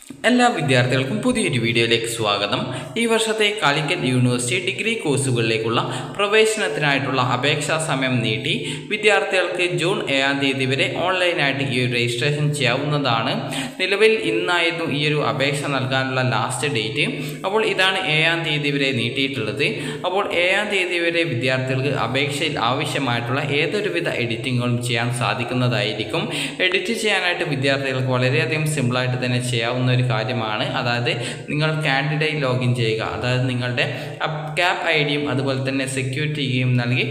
എല്ലാ വിദ്യാർത്ഥികൾക്കും പുതിയൊരു വീഡിയോയിലേക്ക് സ്വാഗതം. ഈ വർഷത്തെ കാലിക്കറ്റ് യൂണിവേഴ്സിറ്റി ഡിഗ്രി കോഴ്സുകളിലേക്കുള്ള പ്രവേശനത്തിനായിട്ടുള്ള അപേക്ഷാ സമയം നീട്ടി. വിദ്യാർത്ഥികൾക്ക് ജൂൺ 7 തീയതി വരെ ഓൺലൈനായിട്ട് ഈ ഒരു രജിസ്ട്രേഷൻ ചെയ്യാവുന്നതാണ്. നിലവിൽ ഇന്നായിരുന്നു ഈ ഒരു അപേക്ഷ നൽകാനുള്ള ലാസ്റ്റ് ഡേറ്റ്. അപ്പോൾ ഇതാണ് 7 തീയതി വരെ നീട്ടിയിട്ടുള്ളത്. അപ്പോൾ 7 തീയതി വരെ വിദ്യാർത്ഥികൾക്ക് അപേക്ഷയിൽ ആവശ്യമായിട്ടുള്ള ഏതൊരുവിധ എഡിറ്റിങ്ങുകളും ചെയ്യാൻ സാധിക്കുന്നതായിരിക്കും. എഡിറ്റ് ചെയ്യാനായിട്ട് വിദ്യാർത്ഥികൾക്ക് വളരെയധികം സിമ്പിളായിട്ട് തന്നെ ചെയ്യാവുന്ന ഒരു കാര്യമാണ്. അതായത് നിങ്ങൾ കാൻഡിഡേറ്റ് ലോഗിൻ ചെയ്യുക. അതായത് നിങ്ങളുടെ ക്യാപ് ഐ ഡിയും അതുപോലെ തന്നെ സെക്യൂരിറ്റി കീയും നൽകി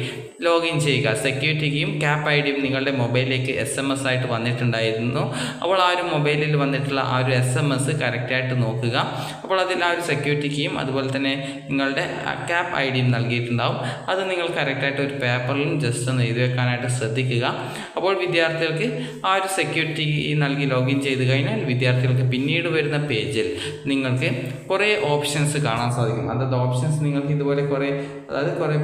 ലോഗിൻ ചെയ്യുക. സെക്യൂരിറ്റി കീയും ക്യാപ് ഐ ഡിയും നിങ്ങളുടെ മൊബൈലിലേക്ക് SMS ആയിട്ട് വന്നിട്ടുണ്ടായിരുന്നു. അപ്പോൾ ആ ഒരു മൊബൈലിൽ വന്നിട്ടുള്ള ആ ഒരു SMS കറക്റ്റായിട്ട് നോക്കുക. അപ്പോൾ അതിൽ ആ ഒരു സെക്യൂരിറ്റി കീയും അതുപോലെ തന്നെ നിങ്ങളുടെ ക്യാപ് ഐ ഡിയും നൽകിയിട്ടുണ്ടാവും. അത് നിങ്ങൾ കറക്റ്റായിട്ട് ഒരു പേപ്പറിലും ജസ്റ്റ് ഒന്ന് എഴുതി വെക്കാനായിട്ട് ശ്രദ്ധിക്കുക. അപ്പോൾ വിദ്യാർത്ഥികൾക്ക് ആ ഒരു സെക്യൂരിറ്റി കീ നൽകി ലോഗിൻ ചെയ്ത് കഴിഞ്ഞാൽ വിദ്യാർത്ഥികൾക്ക് പിന്നീട് വരുന്ന പേജിൽ നിങ്ങൾക്ക് കുറേ ഓപ്ഷൻസ് കാണാൻ സാധിക്കും. അതായത് ഓപ്ഷൻസ് നിങ്ങൾക്ക് ഇതുപോലെ കുറേ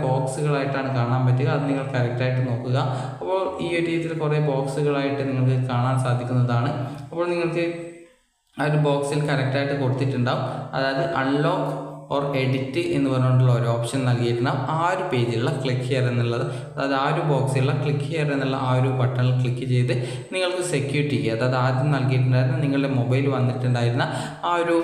ബോക്സുകളായിട്ടാണ് കാണാൻ പറ്റുക. അത് നിങ്ങൾ കറക്റ്റായിട്ട് നോക്കുക. അപ്പോൾ ഈ ഒരു രീതിയിൽ കുറേ ബോക്സുകളായിട്ട് നിങ്ങൾക്ക് കാണാൻ സാധിക്കുന്നതാണ്. അപ്പോൾ നിങ്ങൾക്ക് ആ ഒരു ബോക്സിൽ കറക്റ്റായിട്ട് കൊടുത്തിട്ടുണ്ടാവും. അതായത് അൺലോക്ക് ഓർ എഡിറ്റ് എന്ന് പറഞ്ഞിട്ടുള്ള ഒരു ഓപ്ഷൻ നൽകിയിട്ടുണ്ടാവും. ആ ഒരു പേജിലുള്ള ക്ലിക്ക് ഹിയർ എന്നുള്ളത്, അതായത് ആ ഒരു ബോക്സിലുള്ള ക്ലിക്ക് ഹിയർ എന്നുള്ള ആ ഒരു ബട്ടണിൽ ക്ലിക്ക് ചെയ്ത് നിങ്ങൾക്ക് സെക്യൂരിറ്റി കീ, അതായത് ആദ്യം നൽകിയിട്ടുണ്ടായിരുന്ന നിങ്ങളുടെ മൊബൈൽ വന്നിട്ടുണ്ടായിരുന്ന ആ ഒരു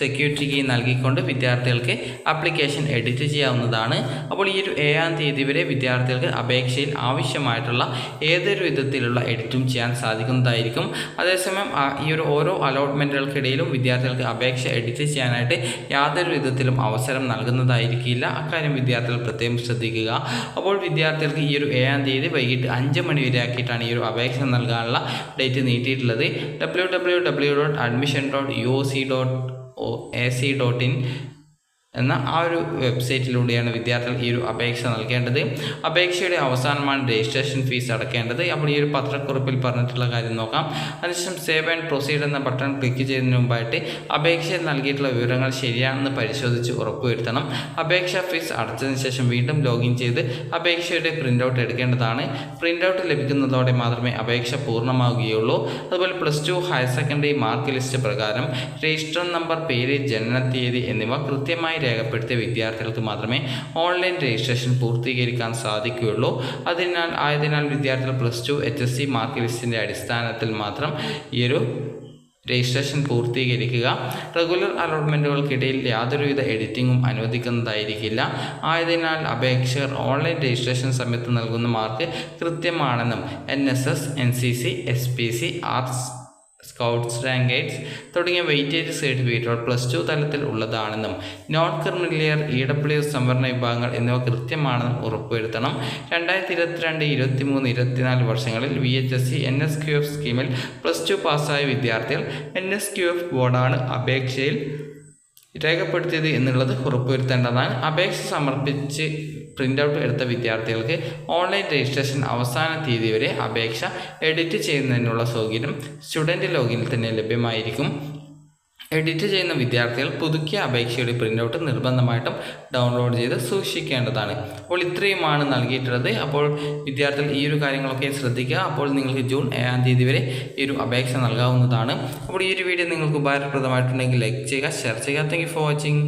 സെക്യൂരിറ്റി കീ നൽകിക്കൊണ്ട് വിദ്യാർത്ഥികൾക്ക് ആപ്ലിക്കേഷൻ എഡിറ്റ് ചെയ്യാവുന്നതാണ്. അപ്പോൾ ഈ ഒരു 7 തീയതി വരെ വിദ്യാർത്ഥികൾക്ക് അപേക്ഷയിൽ ആവശ്യമായിട്ടുള്ള ഏതൊരു വിധത്തിലുള്ള എഡിറ്റും ചെയ്യാൻ സാധിക്കുന്നതായിരിക്കും. അതേസമയം ഈ ഒരു ഓരോ അലോട്ട്മെൻറ്റുകൾക്കിടയിലും വിദ്യാർത്ഥികൾക്ക് അപേക്ഷ എഡിറ്റ് ചെയ്യാനായിട്ട് യാതൊരു വിധത്തിലും അവസരം നൽകുന്നതായിരിക്കില്ല. അക്കാര്യം വിദ്യാർത്ഥികൾ പ്രത്യേകം ശ്രദ്ധിക്കുക. അപ്പോൾ വിദ്യാർത്ഥികൾക്ക് ഈ ഒരു 7 തീയതി വൈകിട്ട് 5 മണി വരെ ആക്കിയിട്ടാണ് ഈ ഒരു അപേക്ഷ നൽകാനുള്ള ഡേറ്റ് നീട്ടിയിട്ടുള്ളത്. www.admission.uoc.ac.in എന്ന ആ ഒരു വെബ്സൈറ്റിലൂടെയാണ് വിദ്യാർത്ഥികൾ ഈ ഒരു അപേക്ഷ നൽകേണ്ടത്. അപേക്ഷയുടെ അവസാനമാണ് രജിസ്ട്രേഷൻ ഫീസ് അടക്കേണ്ടത്. അപ്പോൾ ഈ ഒരു പത്രക്കുറിപ്പിൽ പറഞ്ഞിട്ടുള്ള കാര്യം നോക്കാം. അതിനുശേഷം സേവ് ആൻഡ് പ്രൊസീഡ് എന്ന ബട്ടൺ ക്ലിക്ക് ചെയ്യുന്നതിന് മുമ്പായിട്ട് അപേക്ഷയിൽ നൽകിയിട്ടുള്ള വിവരങ്ങൾ ശരിയാണെന്ന് പരിശോധിച്ച് ഉറപ്പുവരുത്തണം. അപേക്ഷാ ഫീസ് അടച്ചതിന് ശേഷം വീണ്ടും ലോഗിൻ ചെയ്ത് അപേക്ഷയുടെ പ്രിൻ്റ് എടുക്കേണ്ടതാണ്. പ്രിൻ്റ് ലഭിക്കുന്നതോടെ മാത്രമേ അപേക്ഷ പൂർണ്ണമാവുകയുള്ളൂ. അതുപോലെ +2 ഹയർ സെക്കൻഡറി മാർക്ക് ലിസ്റ്റ് പ്രകാരം രജിസ്റ്റർ നമ്പർ, പേര്, ജനനത്തീയതി എന്നിവ കൃത്യമായി രേഖപ്പെടുത്തിയ വിദ്യാർത്ഥികൾക്ക് മാത്രമേ ഓൺലൈൻ രജിസ്ട്രേഷൻ പൂർത്തീകരിക്കാൻ സാധിക്കുകയുള്ളൂ. ആയതിനാൽ വിദ്യാർത്ഥികൾ +2 HSC മാർക്ക് ലിസ്റ്റിൻ്റെ അടിസ്ഥാനത്തിൽ മാത്രം ഈ ഒരു രജിസ്ട്രേഷൻ പൂർത്തീകരിക്കുക. റെഗുലർ അലോട്ട്മെൻറ്റുകൾക്കിടയിൽ യാതൊരുവിധ എഡിറ്റിങ്ങും അനുവദിക്കുന്നതായിരിക്കില്ല. ആയതിനാൽ അപേക്ഷകർ ഓൺലൈൻ രജിസ്ട്രേഷൻ സമയത്ത് നൽകുന്ന മാർക്ക് കൃത്യമാണെന്നും NSS, NCC, SPC, arts, scouts, rank guides തുടങ്ങിയ വെയിറ്റേജ് സർട്ടിഫിക്കറ്റുകൾ +2 തലത്തിൽ ഉള്ളതാണെന്നും നോൺ ക്രിമിനൽ, EWS സംവരണ വിഭാഗങ്ങൾ എന്നിവ കൃത്യമാണെന്നും ഉറപ്പുവരുത്തണം. 2022, 23, 24 വർഷങ്ങളിൽ VHSC, NSQF സ്കീമിൽ +2 പാസ്സായ വിദ്യാർത്ഥികൾ NSQF ബോർഡാണ് അപേക്ഷയിൽ രേഖപ്പെടുത്തിയത് എന്നുള്ളത് ഉറപ്പുവരുത്തേണ്ടതാണ്. അപേക്ഷ സമർപ്പിച്ച് പ്രിൻ്റ് ഔട്ട് എടുത്ത വിദ്യാർത്ഥികൾക്ക് ഓൺലൈൻ രജിസ്ട്രേഷൻ അവസാന തീയതി വരെ അപേക്ഷ എഡിറ്റ് ചെയ്യുന്നതിനുള്ള സൗകര്യം സ്റ്റുഡൻറ്റ് ലോഗിനിൽ തന്നെ ലഭ്യമായിരിക്കും. എഡിറ്റ് ചെയ്യുന്ന വിദ്യാർത്ഥികൾ പുതുക്കിയ അപേക്ഷയുടെ പ്രിൻ്റ് നിർബന്ധമായിട്ടും ഡൗൺലോഡ് ചെയ്ത് സൂക്ഷിക്കേണ്ടതാണ്. അപ്പോൾ ഇത്രയുമാണ് നൽകിയിട്ടുള്ളത്. അപ്പോൾ വിദ്യാർത്ഥികൾ ഈ ഒരു കാര്യങ്ങളൊക്കെ ശ്രദ്ധിക്കുക. അപ്പോൾ നിങ്ങൾക്ക് ജൂൺ 7 തീയതി വരെ ഈ ഒരു അപേക്ഷ നൽകാവുന്നതാണ്. അപ്പോൾ ഈ ഒരു വീഡിയോ നിങ്ങൾക്ക് ഉപകാരപ്രദമായിട്ടുണ്ടെങ്കിൽ ലൈക്ക് ചെയ്യുക, ഷെയർ ചെയ്യുക. Thank you for watching.